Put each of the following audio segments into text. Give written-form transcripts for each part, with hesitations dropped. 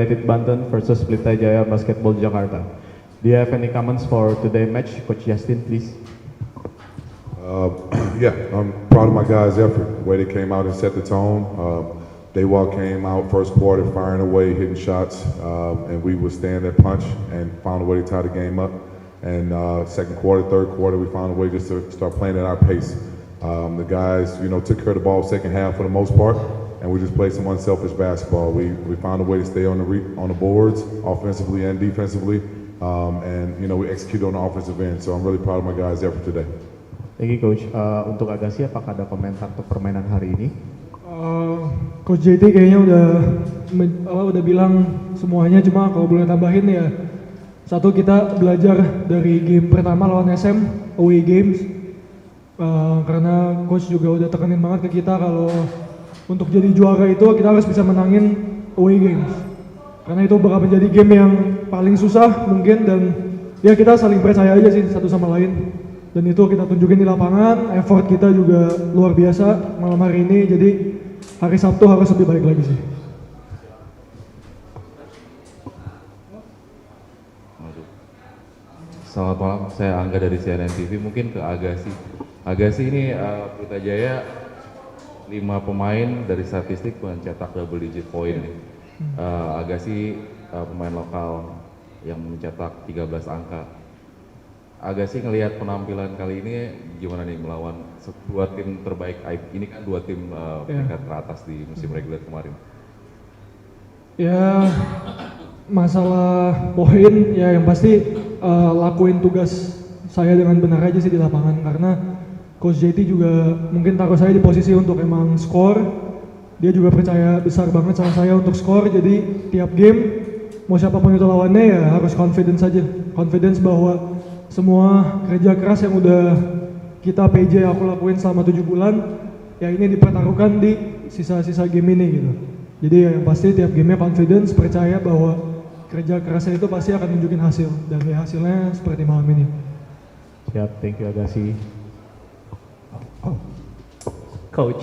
United Banten versus Pelita Jaya Basketball Jakarta. Do you have any comments for today's match, Coach Justin, please? Yeah, I'm proud of my guys' effort, the way they came out and set the tone. Dewa came out first quarter firing away, hitting shots, and we withstand that punch and found a way to tie the game up. And second quarter, third quarter, we found a way just to start playing at our pace. The guys, took care of the ball second half for the most part, and we just played some unselfish basketball. We found a way to stay on the boards, offensively and defensively, and we executed on the offensive end. So I'm really proud of my guys' effort today. Thank you, Coach. Untuk Agassi, apakah ada komentar untuk permainan hari ini? Coach JT kayaknya udah bilang semuanya, cuma kalau boleh tambahin ya, satu, kita belajar dari game pertama lawan SM away games, karena coach juga udah tekanin banget ke kita kalau untuk jadi juara itu kita harus bisa menangin away games, karena itu bakal menjadi game yang paling susah mungkin, dan ya kita saling percaya aja sih satu sama lain, dan itu kita tunjukin di lapangan. Effort kita juga luar biasa malam hari ini, jadi hari Sabtu harus lebih baik lagi sih. Selamat malam, saya Angga dari CNN TV. Mungkin ke Agassi. Agassi ini Pelita Jaya 5 pemain dari statistik mencetak double digit poin nih. Agassi pemain lokal yang mencetak 13 angka. Agassi ngelihat penampilan kali ini gimana nih melawan dua tim terbaik. Ini kan dua tim peringkat teratas di musim reguler kemarin. Ya, masalah poin ya yang pasti lakuin tugas saya dengan benar aja sih di lapangan, karena Coach JT juga mungkin taruh saya di posisi untuk emang skor. Dia juga percaya besar banget sama saya untuk skor, jadi tiap game mau siapapun itu lawannya ya harus confidence aja. Confidence bahwa semua kerja keras yang udah kita PJ aku lakuin selama 7 bulan ya ini dipertaruhkan di sisa-sisa game ini gitu. Jadi ya yang pasti tiap gamenya confidence, percaya bahwa kerja kerasnya itu pasti akan nunjukin hasil, dan ya hasilnya seperti malam ini. Siap, thank you Agassi. Coach,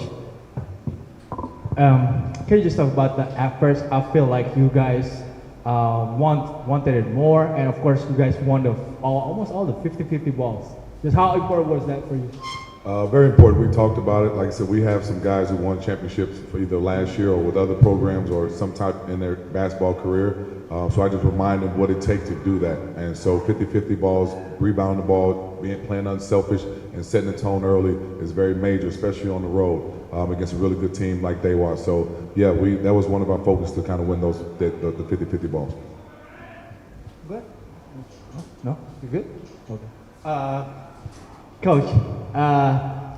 can you just talk about the efforts? I feel like you guys wanted it more, and of course you guys won almost all the 50-50 balls. Just how important was that for you? Very important. We talked about it. Like I said, we have some guys who won championships for either last year or with other programs or some type in their basketball career. So I just remind them what it takes to do that. And so 50-50 balls, rebounding the ball, playing unselfish and setting the tone early is very major, especially on the road against a really good team like Dewa. So yeah, that was one of our focus to kind of win the 50-50 balls. Good? No? You good? Okay. Coach, I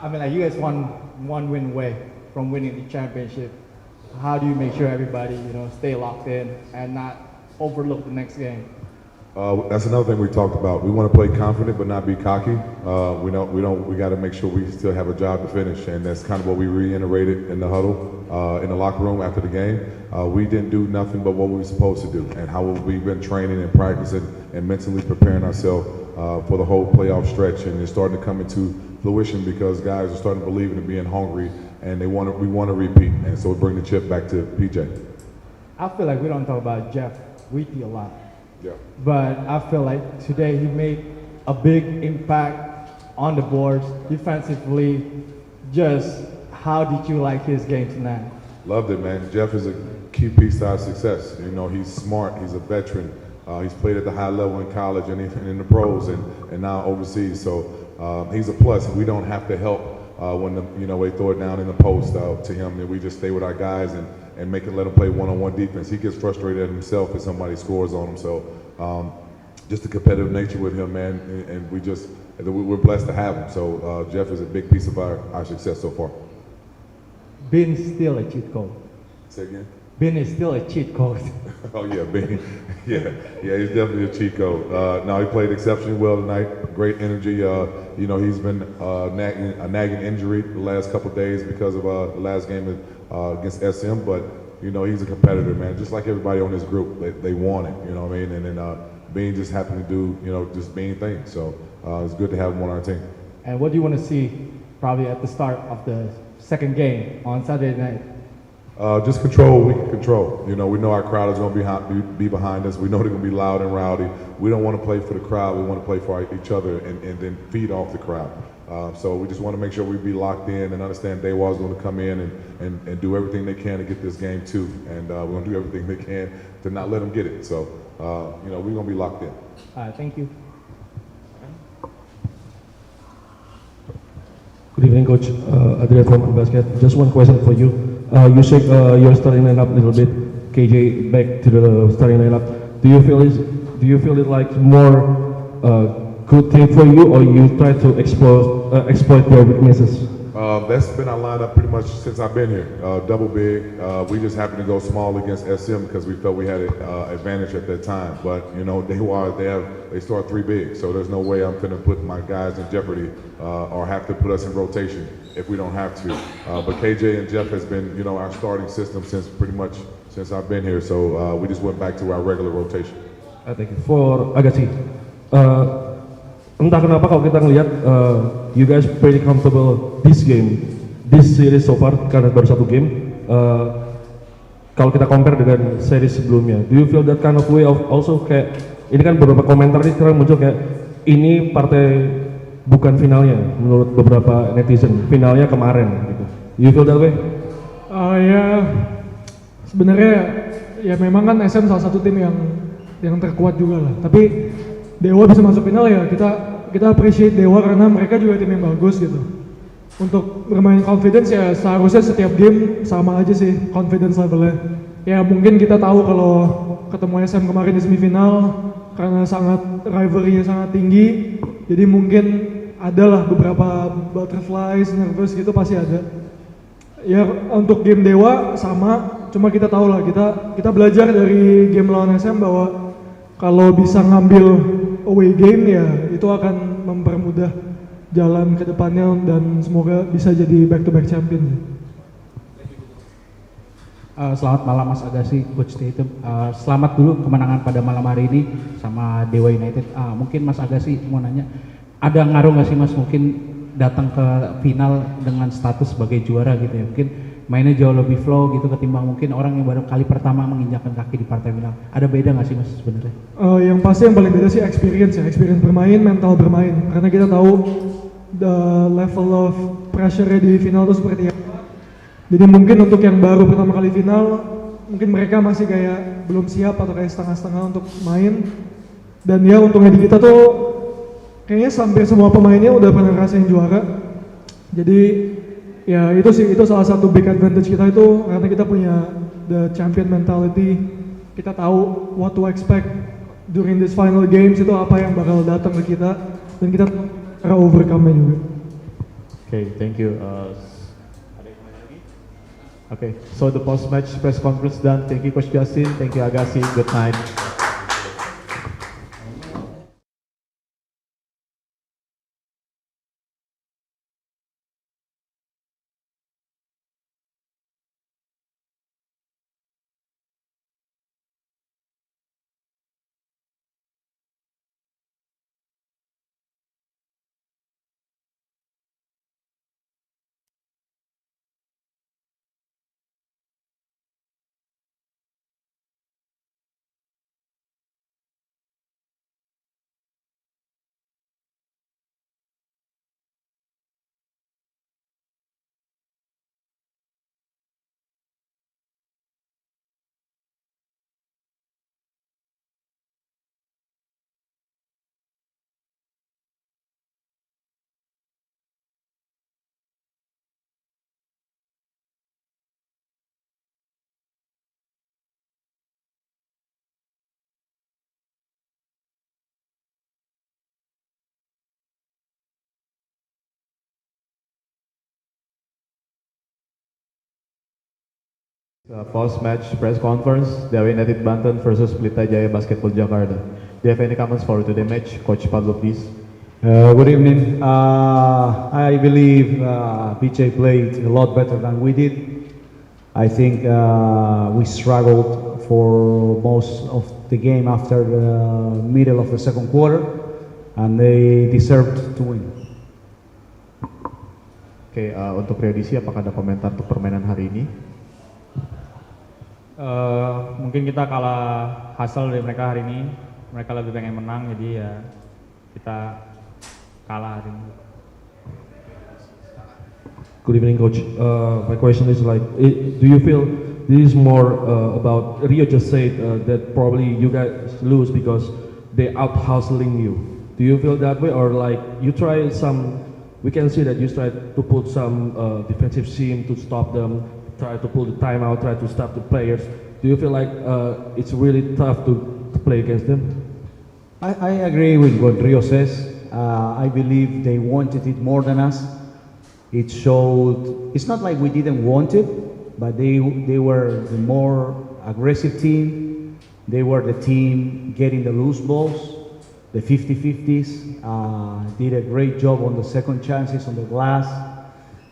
mean, like you guys one win away from winning the championship. How do you make sure everybody, stay locked in and not overlook the next game? That's another thing we talked about. We want to play confident but not be cocky. We got to make sure we still have a job to finish, and that's kind of what we reiterated in the huddle, in the locker room after the game. We didn't do nothing but what we were supposed to do, and how we've been training and practicing and mentally preparing ourselves for the whole playoff stretch, and it's starting to come into fruition because guys are starting to believe in it, being hungry, and we want to repeat, and so we bring the chip back to PJ. I feel like we don't talk about Jeff Wheaty a lot. Yeah. But I feel like today he made a big impact on the boards defensively. Just how did you like his game tonight? Loved it, man. Jeff is a key piece to our success. He's smart. He's a veteran. He's played at the high level in college and in the pros and now overseas. So he's a plus. We don't have to help when they throw it down in the post to him. And we just stay with our guys and let him play one-on-one defense. He gets frustrated at himself if somebody scores on him. So just the competitive nature with him, man, and we're blessed to have him. So Jeff is a big piece of our success so far. Ben is still a cheat code. Say again? Ben is still a cheat code. Oh yeah, Ben. Yeah, he's definitely a cheat code. No, he played exceptionally well tonight. Great energy. He's been a nagging injury the last couple of days because of the last game against SM, but he's a competitor, man. Just like everybody on this group, they want it. You know what I mean? And then Bean just happened to do just Bean things. So it's good to have him on our team. And what do you want to see probably at the start of the second game on Saturday night? Just control what we can control. You know, we know our crowd is going to be behind us. We know they're going to be loud and rowdy. We don't want to play for the crowd. We want to play for each other and then feed off the crowd. So we just want to make sure we be locked in and understand Dewa is going to come in and do everything they can to get this game too. And we're going to do everything they can to not let them get it. So, you know, we're going to be locked in. Thank you. Good evening, Coach. Adrian from Basket. Just one question for you. You shake your starting lineup a little bit. KJ back to the starting lineup. Do you feel it like more good thing for you, or you try to exploit their weaknesses? That's been our lineup pretty much since I've been here. Double big. We just happened to go small against SM because we felt we had an advantage at that time. But you know, they start 3 big, so there's no way I'm finna put my guys in jeopardy or have to put us in rotation if we don't have to. But KJ and Jeff has been, you know, our starting system since pretty much since I've been here. So we just went back to our regular rotation. Thank you. For Agassi, entah kenapa kalau kita ngelihat you guys pretty comfortable this series so far karena baru 1 game. Kalau kita compare dengan series sebelumnya, do you feel that kind of way of also kayak ini kan beberapa komentar nih sekarang muncul kayak ini partai bukan finalnya menurut beberapa netizen, finalnya kemarin gitu. You feel that way? Ya sebenarnya ya memang kan SM salah satu tim yang terkuat juga lah. Tapi Dewa bisa masuk final ya kita appreciate Dewa karena mereka juga tim yang bagus gitu. Untuk bermain confidence ya seharusnya setiap game sama aja sih confidence levelnya. Ya mungkin kita tahu kalau ketemu SM kemarin di semifinal karena rivalry-nya sangat tinggi. Jadi mungkin adalah beberapa butterflies, nervous gitu pasti ada. Ya untuk game Dewa sama, cuma kita tahu lah kita belajar dari game lawan SM bahwa kalau bisa ngambil away game ya itu akan mempermudah jalan ke depannya dan semoga bisa jadi back to back champion. Selamat malam Mas Agassi, Coach Tatum. Selamat dulu kemenangan pada malam hari ini sama Dewa United. Mungkin Mas Agassi mau nanya, ada ngaruh nggak sih Mas mungkin datang ke final dengan status sebagai juara gitu ya? Mungkin mainnya jauh lebih flow gitu ketimbang mungkin orang yang baru kali pertama menginjakkan kaki di partai final. Ada beda nggak sih Mas sebenarnya? Yang pasti yang paling beda sih experience bermain, mental bermain. Karena kita tahu the level of pressure di final itu seperti apa. Jadi mungkin untuk yang baru pertama kali final, mungkin mereka masih kayak belum siap atau kayak setengah-setengah untuk main. Dan ya untungnya di kita tuh kayaknya hampir semua pemainnya udah pernah ngerasain juara. Jadi ya itu salah satu big advantage kita itu karena kita punya the champion mentality. Kita tahu what to expect during this final games, itu apa yang bakal datang ke kita dan kita cara overcome-nya juga. Okay, thank you. Okay, so the post-match press conference done. Thank you, Coach Justin. Thank you, Agassi. Good night. Post-match press conference, Dewa United Banten versus Pelita Jaya Basketball Jakarta. Do you have any comments for today's match? Coach Pablo, please. Good evening. I believe PJ played a lot better than we did. I think we struggled for most of the game after the middle of the second quarter, and they deserved to win. Oke, untuk Rio DC, apakah ada komentar untuk permainan hari ini? Mungkin kita kalah hasil dari mereka hari ini. Mereka lebih pengen menang, jadi ya kita kalah hari ini. Good evening, Coach. My question is like, do you feel this is more about Rio just said that probably you guys lose because they out hustling you? Do you feel that way, or like you try some? We can see that you try to put some defensive scheme to stop them, try to pull the timeout, try to stop the players. Do you feel like it's really tough to play against them? I agree with what Rio says. I believe they wanted it more than us. It showed, it's not like we didn't want it, but they were the more aggressive team. They were the team getting the loose balls, the 50-50s, did a great job on the second chances on the glass.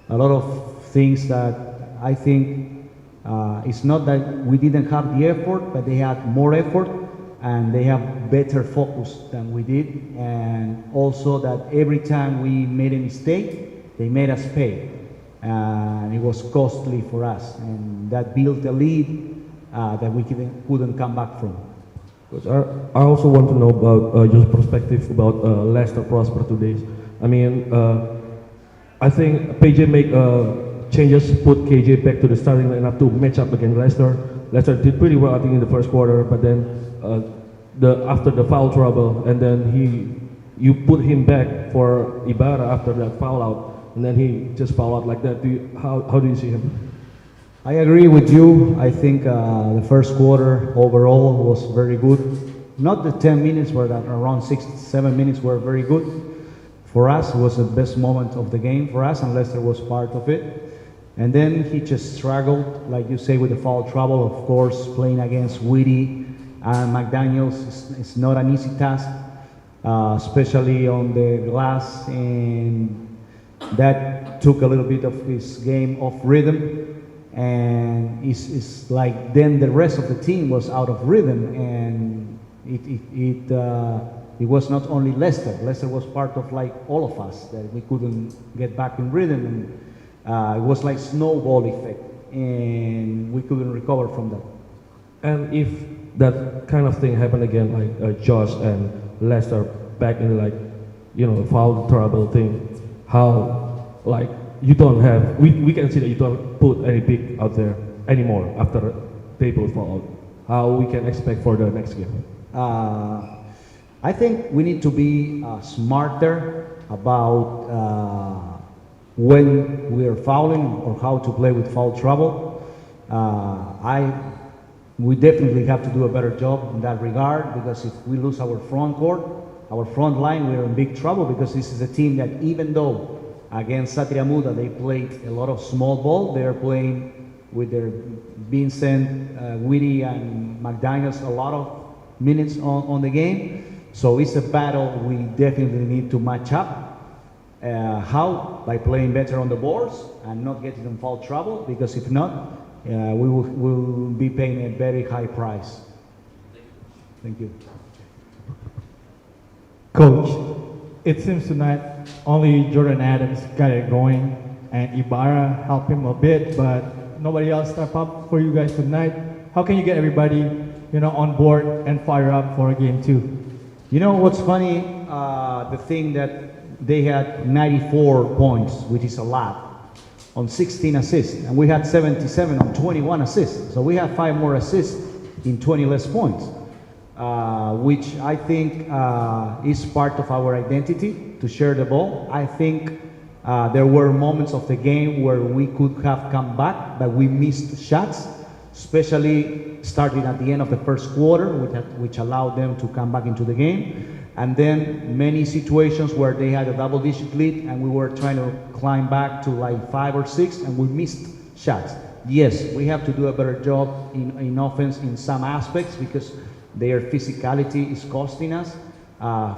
A lot of things that I think it's not that we didn't have the effort, but they had more effort and they have better focus than we did. And also that every time we made a mistake, they made us pay, and it was costly for us, and that built a lead that we couldn't come back from. I also want to know about your perspective about Leicester Prosper today. I mean, I think PJ make changes, put KJ back to the starting lineup to match up against Leicester. Leicester did pretty well, I think, in the first quarter, but then after the foul trouble, and then you put him back for Ibarra after that foul out. And then he just fouled out like that. How do you see him? I agree with you. I think the first quarter overall was very good. Not the 10 minutes, but around 6 to 7 minutes were very good. For us, it was the best moment of the game for us, and Leicester was part of it. And then he just struggled, like you say, with the foul trouble. Of course, playing against Whitty and McDaniels is not an easy task, especially on the glass, and that took a little bit of his game off rhythm, and it's like then the rest of the team was out of rhythm, and it was not only Leicester. Leicester was part of like all of us that we couldn't get back in rhythm, and it was like snowball effect, and we couldn't recover from that. And if that kind of thing happened again, like Josh and Leicester back in like foul trouble thing. How, like, you don't have, we can see that you don't put any pick out there anymore after they both fall out. How we can expect for the next game? I think we need to be smarter about when we are fouling or how to play with foul trouble. We definitely have to do a better job in that regard, because if we lose our front court, our front line, we're in big trouble, because this is a team that, even though against Satria Muda they played a lot of small ball, they're playing with their Vincent, Whitty, and McDaniels a lot of minutes on the game. So it's a battle we definitely need to match up. How? By playing better on the boards and not getting in foul trouble, because if not, we will be paying a very high price. Thank you. Coach, it seems tonight only Jordan Adams got it going, and Ibarra helped him a bit, but nobody else stepped up for you guys tonight. How can you get everybody, on board and fire up for game 2? You know what's funny? The thing that they had 94 points, which is a lot, on 16 assists, and we had 77 on 21 assists. So we had 5 more assists in 20 less points. Which I think is part of our identity, to share the ball. I think there were moments of the game where we could have come back, but we missed shots, especially starting at the end of the first quarter, which allowed them to come back into the game. And then many situations where they had a double-digit lead and we were trying to climb back to like 5 or 6, and we missed shots. Yes, we have to do a better job in offense in some aspects, because their physicality is costing us.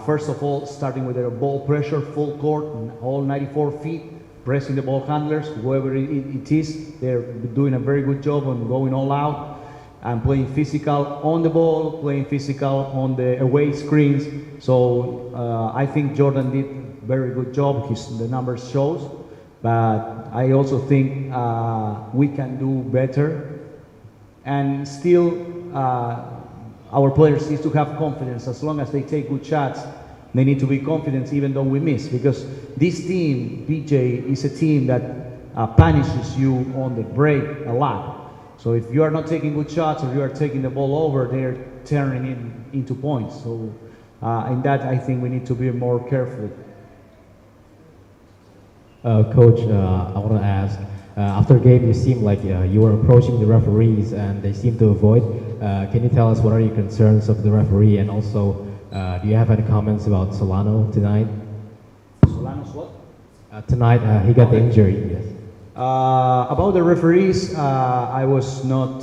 First of all, starting with their ball pressure, full court, all 94 feet, pressing the ball handlers, whoever it is, they're doing a very good job on going all out and playing physical on the ball, playing physical on the away screens. So I think Jordan did a very good job. The numbers shows, but I also think we can do better. and still our players need to have confidence. As long as they take good shots, they need to be confident even though we miss, because this team, PJ, is a team that punishes you on the break a lot. So if you are not taking good shots or you are taking the ball over, they're turning it into points. So in that, I think we need to be more careful. Coach, I want to ask, after game you seem like you were approaching the referees and they seem to avoid. Can you tell us what are your concerns of the referee, and also do you have any comments about Solano tonight? Solano's what? Tonight he got the injury, yes. About the referees, I was not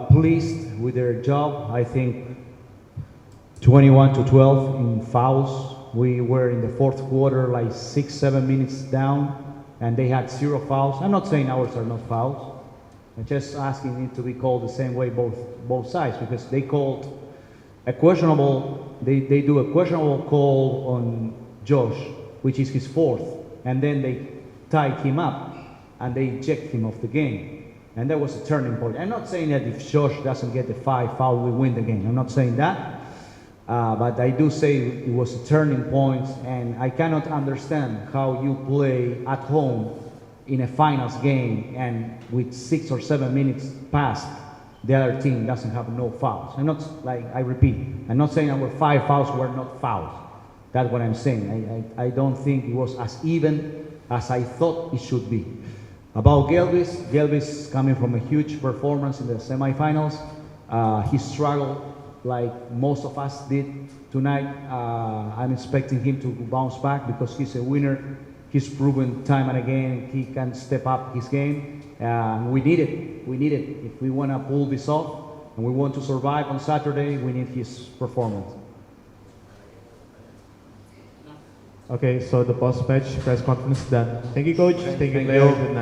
pleased with their job. I think 21-12 in fouls. We were in the fourth quarter like 6-7 minutes down, and they had 0 fouls. I'm not saying ours are not fouls. I'm just asking it to be called the same way both sides, because they called a questionable. They do a questionable call on Josh, which is his 4th, and then they tied him up and they eject him off the game, and that was a turning point. I'm not saying that if Josh doesn't get the 5 foul, we win the game. I'm not saying that. But I do say it was a turning point, and I cannot understand how you play at home in a finals game and with 6 or 7 minutes past, the other team doesn't have no fouls. I'm not, I repeat, I'm not saying our 5 fouls were not fouls. That's what I'm saying. I don't think it was as even as I thought it should be. About Gelvis coming from a huge performance in the semifinals. He struggled like most of us did tonight. I'm expecting him to bounce back because he's a winner. He's proven time and again he can step up his game. We need it. We need it. If we want to pull this off and we want to survive on Saturday, we need his performance. Okay, so the post-match press conference done. Thank you, coach. Thank you, Thank player. you. Good night.